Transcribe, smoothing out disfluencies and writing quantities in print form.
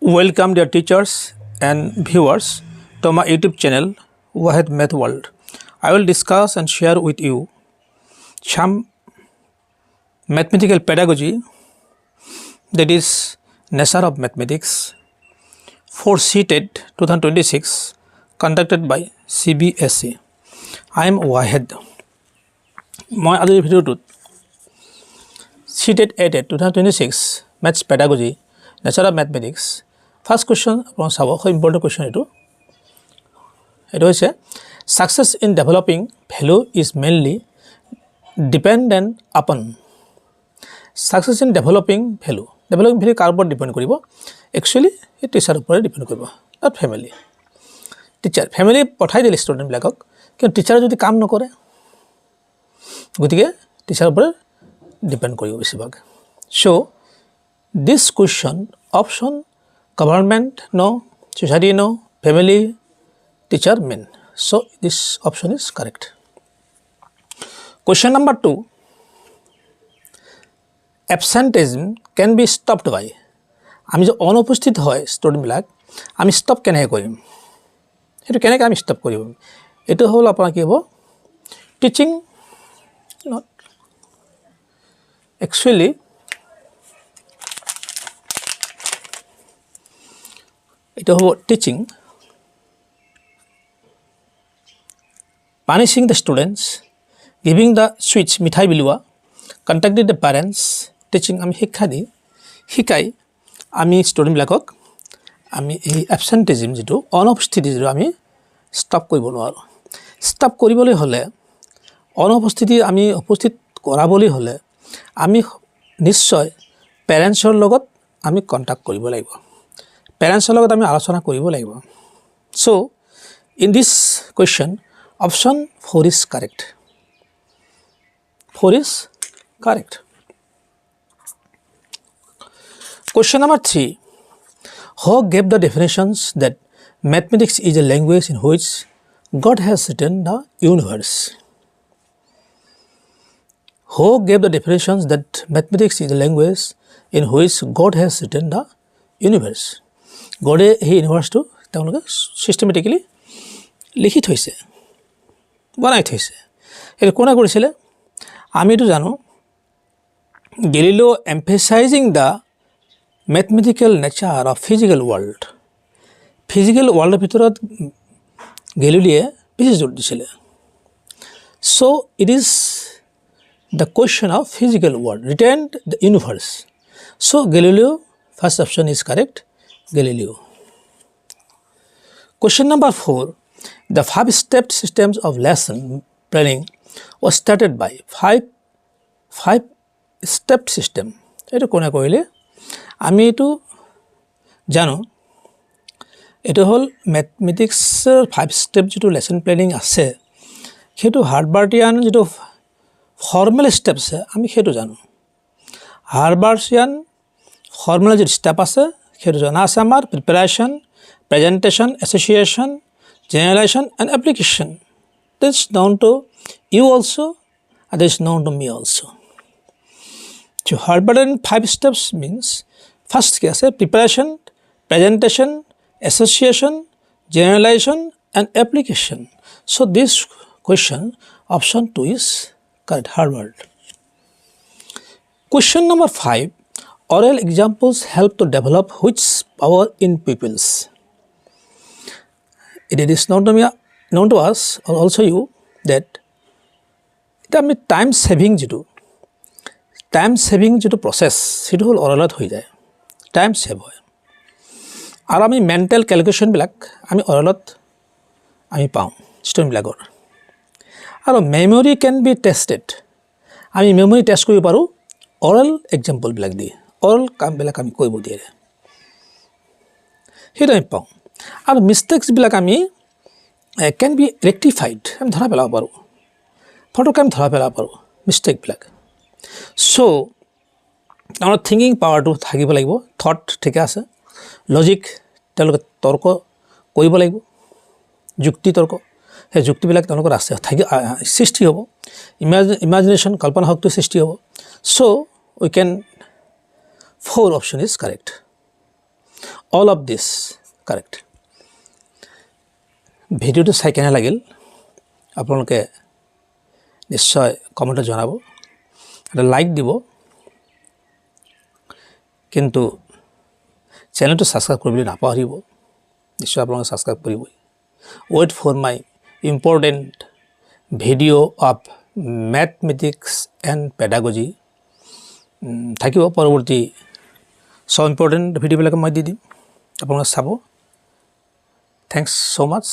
Welcome dear teachers and viewers to my YouTube channel WAHED Math World. I will discuss and share with you some mathematical pedagogy, that is nature of mathematics, for Ctet 2026 conducted by CBSE. I am WAHED. মই আজিৰ ভিডিঅ'টোত Ctet ATET 2026 Maths Pedagogy Nature of Mathematics First question upon sabo important question it is success in developing value is mainly dependent upon success in developing value কাৰ ওপৰত depend কৰিব actually এই teacher ওপৰত depend কৰিব not family teacher family পঠাই দিলে student বিলাকক কিন্তু teacher যদি কাম নকৰে গতিকে টিচাৰ ওপৰত depend কৰিব বেছিভাগ so this question option government no society no family teacher men so this option is correct question number 2 absenteeism can be stopped by আমি যে অনুপস্থিত হয় ষ্টুডেন্ট বিলাক আমি স্টপ কেনেকৈ কৰিম এটো কেনেকৈ আমি স্টপ কৰিম এটো হল আপোনাৰ কি হ'ব teaching not actually it is teaching punishing the students giving the switch mithai bilua contacting the parents teaching ami hikha di hikai ami student bilakok ami ei absenteeism jitu অনুপস্থিতি jitu ami stop koribo noaro stop koribole hole অনুপস্থিতি আমি উপস্থিত কৰাবলৈ হলে আমি নিশ্চয় প্যাৰেন্টছৰ লগত আমি কন্টাক্ট কৰিব লাগিব প্যাৰেন্টছৰ লগত আমি আলোচনা কৰিব লাগিব so in this question option 4 is correct question number 3 who gave the definitions that mathematics is a language in which God has written the universe Who gave the definitions that mathematics is a language in which God has written the universe? God এই ইউনিভাৰ্সটো তেওঁলোকে systematically লিখি থৈছে বনাই থৈছে এৰ কোনা কৰিছিল আমি তো জানো Galileo emphasizing the mathematical nature of physical world ভিতৰত Galileo বেছি জোৰ দিছিল so it is the question of physical world retained the universe so Galileo first option is correct Galileo question number 4 the 5-step systems of lesson planning was started by 5-step system eto kona koile ami etu jano eto hol mathematics 5-step jitu lesson planning ase hetu Harvardian jitu formal steps আমি হেতু জানো হার্ভার্ডিয়ান formula যে step আছে হেতু জানা আছে আমার preparation presentation association generalization and application this known to you also and this known to me also so Harvardian 5 steps means first কি আছে preparation presentation association generalization and application so this question option 2 is correct Harvard question number 5 oral examples help to develop which power in pupils it is known to us or also you that এটা আমি time saving যেটো process সেটো হল অরালত হৈ যায় time save হয় আৰু আমি mental calculation বিলাক আমি অৰালত আমি পাও স্টুডেন্ট বিলাকৰ আৰু memory can be tested আমি memory test কৰিব পাৰো oral example বিলাক দি oral কাম বিলাক আমি কৰিব দিয়ে হেটো আমি পাও আৰু mistakes বিলাক আমি can be rectified আমি ধৰা পেলাব পাৰো ফটোকাম ধৰা পেলাব পাৰো mistake বিলাক so আমাৰ thinking power টো থাকিব লাগিব thought ঠিক আছে logic তেওঁলোকে তৰ্ক কৰিব লাগিব যুক্তি তৰ্ক হে যুক্তি বিলাক তেওঁলোকৰ আছে সৃষ্টি হ'ব ইমাজিনেশন কল্পনা শক্তি সৃষ্টি হ'ব so we can 4 option is correct all of this correct. ভিডিঅ'টো চাই কেনে লাগিল আপোনালোকে নিশ্চয় কমেণ্টত জনাব, এটা লাইক দিব, কিন্তু চেনেলটো ছাবস্ক্ৰাইব কৰিবলৈ নাপাহৰিব। নিশ্চয় আপোনালোকে ছাবস্ক্ৰাইব কৰিবই। Wait for my important video' of mathematics and pedagogy থাকিব। পৰৱৰ্তী চব ইম্পৰ্টেণ্ট ভিডিঅ'বিলাক মই দি দিম, আপোনালোকে চাব। থেংকছ ছ' মাছ।